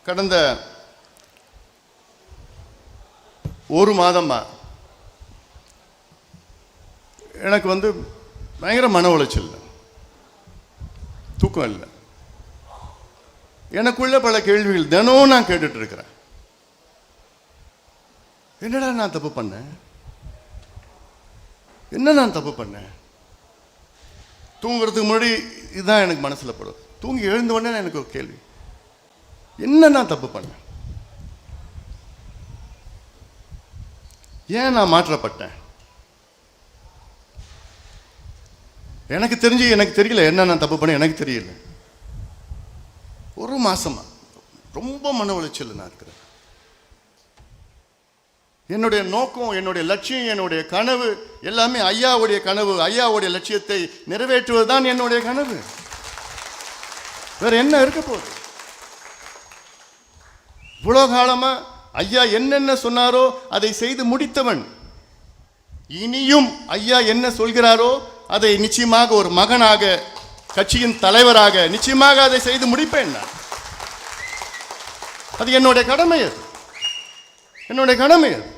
கடந்த ஒரு மாதமா எனக்கு பயங்கர மன உளைச்சல், தூக்கம் இல்லை. எனக்குள்ள பல கேள்விகள் தினம் நான் கேட்டுட்டு இருக்கிறேன். என்னடா நான் தப்பு பண்ணேன்? என்ன நான் தப்பு பண்ணேன்? தூங்குறதுக்கு முன்னாடி இதுதான் எனக்கு மனசில் படும். தூங்கி எழுந்த உடனே எனக்கு ஒரு கேள்வி, என்ன நான் தப்பு பண்ணேன்? ஏன் நான் மாற்றப்பட்டேன்? எனக்கு தெரியல என்ன நான் தப்பு பண்ண. எனக்கு தெரியல. ஒரு மாசமா ரொம்ப மன உளைச்சல் நான் இருக்கிறேன். என்னுடைய நோக்கம், என்னுடைய லட்சியம், என்னுடைய கனவு எல்லாமே ஐயாவுடைய கனவு, ஐயாவுடைய லட்சியத்தை நிறைவேற்றுவதுதான் என்னுடைய கனவு. வேற என்ன இருக்க போகுது? இவ்வளவு காலமா ஐயா என்னென்ன சொன்னாரோ அதை செய்து முடித்தவன். இனியும் ஐயா என்ன சொல்கிறாரோ அதை நிச்சயமாக ஒரு மகனாக, கட்சியின் தலைவராக நிச்சயமாக அதை செய்து முடிப்பேன் நான். அது என்னுடைய கடமை. அது என்னுடைய கடமை. அது